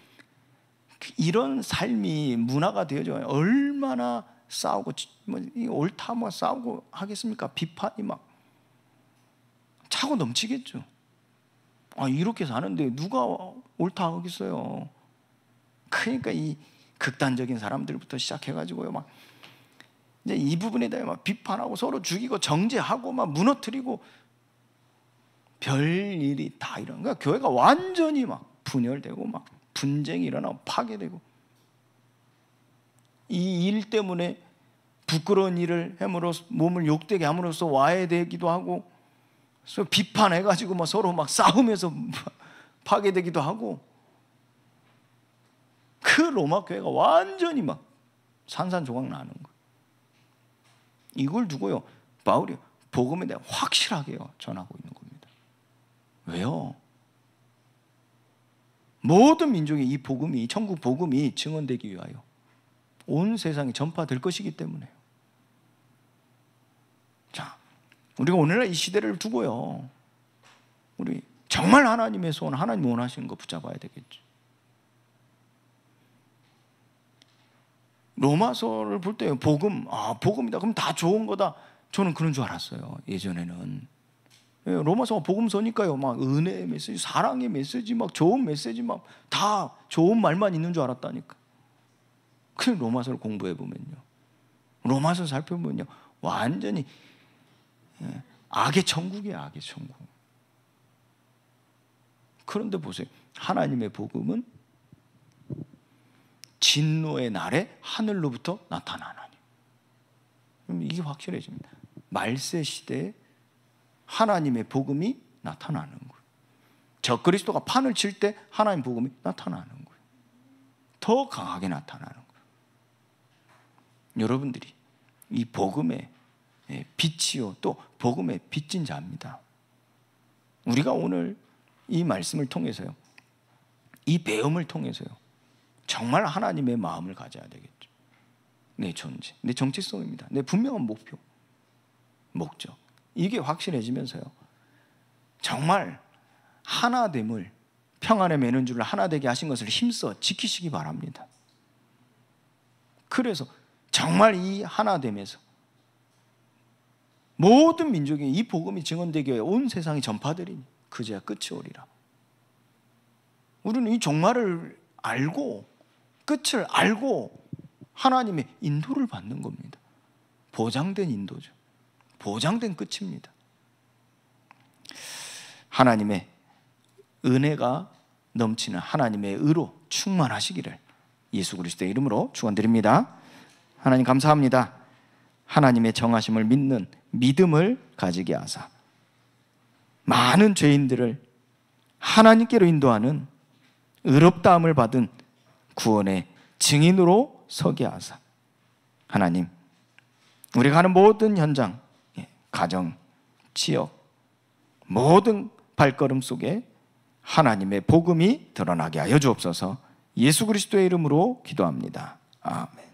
이런 삶이 문화가 되어져 얼마나 싸우고 옳다 뭐 싸우고 하겠습니까? 비판이 막 차고 넘치겠죠. 이렇게 사는데 누가 옳다 하겠어요. 그러니까 이 극단적인 사람들부터 시작해가지고요, 막 이제 이 부분에 대해 막 비판하고 서로 죽이고 정죄하고 막 무너뜨리고 별일이 다 일어나는 거야. 교회가 완전히 막 분열되고 막 분쟁이 일어나고 파괴되고, 이 일 때문에 부끄러운 일을 함으로써 몸을 욕되게 함으로써 와해되기도 하고, 그래서 비판해가지고 막 서로 막 싸우면서 파괴되기도 하고, 그 로마 교회가 완전히 막 산산조각 나는 거예요. 이걸 두고요, 바울이 복음에 대해 확실하게 전하고 있는 겁니다. 왜요? 모든 민족의 이 복음이, 천국 복음이 증언되기 위하여 온 세상에 전파될 것이기 때문에요. 자, 우리가 오늘날 이 시대를 두고요, 우리 정말 하나님의 소원, 하나님 원하시는 거 붙잡아야 되겠죠. 로마서를 볼 때 복음, 복음이다 그럼 다 좋은 거다, 저는 그런 줄 알았어요. 예전에는 로마서가 복음서니까요, 막 은혜의 메시지, 사랑의 메시지, 막 좋은 메시지, 막 다 좋은 말만 있는 줄 알았다니까. 그 로마서를 공부해 보면요, 로마서 살펴보면요, 완전히 악의 천국이에요, 악의 천국. 그런데 보세요, 하나님의 복음은 진노의 날에 하늘로부터 나타나나니. 그럼 이게 확실해집니다. 말세 시대에 하나님의 복음이 나타나는 거예요. 적그리스도가 판을 칠 때 하나님 복음이 나타나는 거예요. 더 강하게 나타나는 거예요. 여러분들이 이 복음의 빛이요, 또 복음의 빚진 자입니다. 우리가 오늘 이 말씀을 통해서요, 이 배움을 통해서요, 정말 하나님의 마음을 가져야 되겠죠. 내 존재, 내 정체성입니다. 내 분명한 목표, 목적, 이게 확실해지면서요, 정말 하나됨을, 평안에 매는 줄을 하나되게 하신 것을 힘써 지키시기 바랍니다. 그래서 정말 이 하나됨에서 모든 민족이 이 복음이 증언되게 온 세상이 전파되리니 그제야 끝이 오리라. 우리는 이 종말을 알고 끝을 알고 하나님의 인도를 받는 겁니다. 보장된 인도죠. 보장된 끝입니다. 하나님의 은혜가 넘치는 하나님의 의로 충만하시기를 예수 그리스도의 이름으로 축원드립니다. 하나님 감사합니다. 하나님의 정하심을 믿는 믿음을 가지게 하사 많은 죄인들을 하나님께로 인도하는 의롭다함을 받은 구원의 증인으로 서게 하사 하나님, 우리가 가는 모든 현장, 가정, 지역, 모든 발걸음 속에 하나님의 복음이 드러나게 하여 주옵소서. 예수 그리스도의 이름으로 기도합니다. 아멘.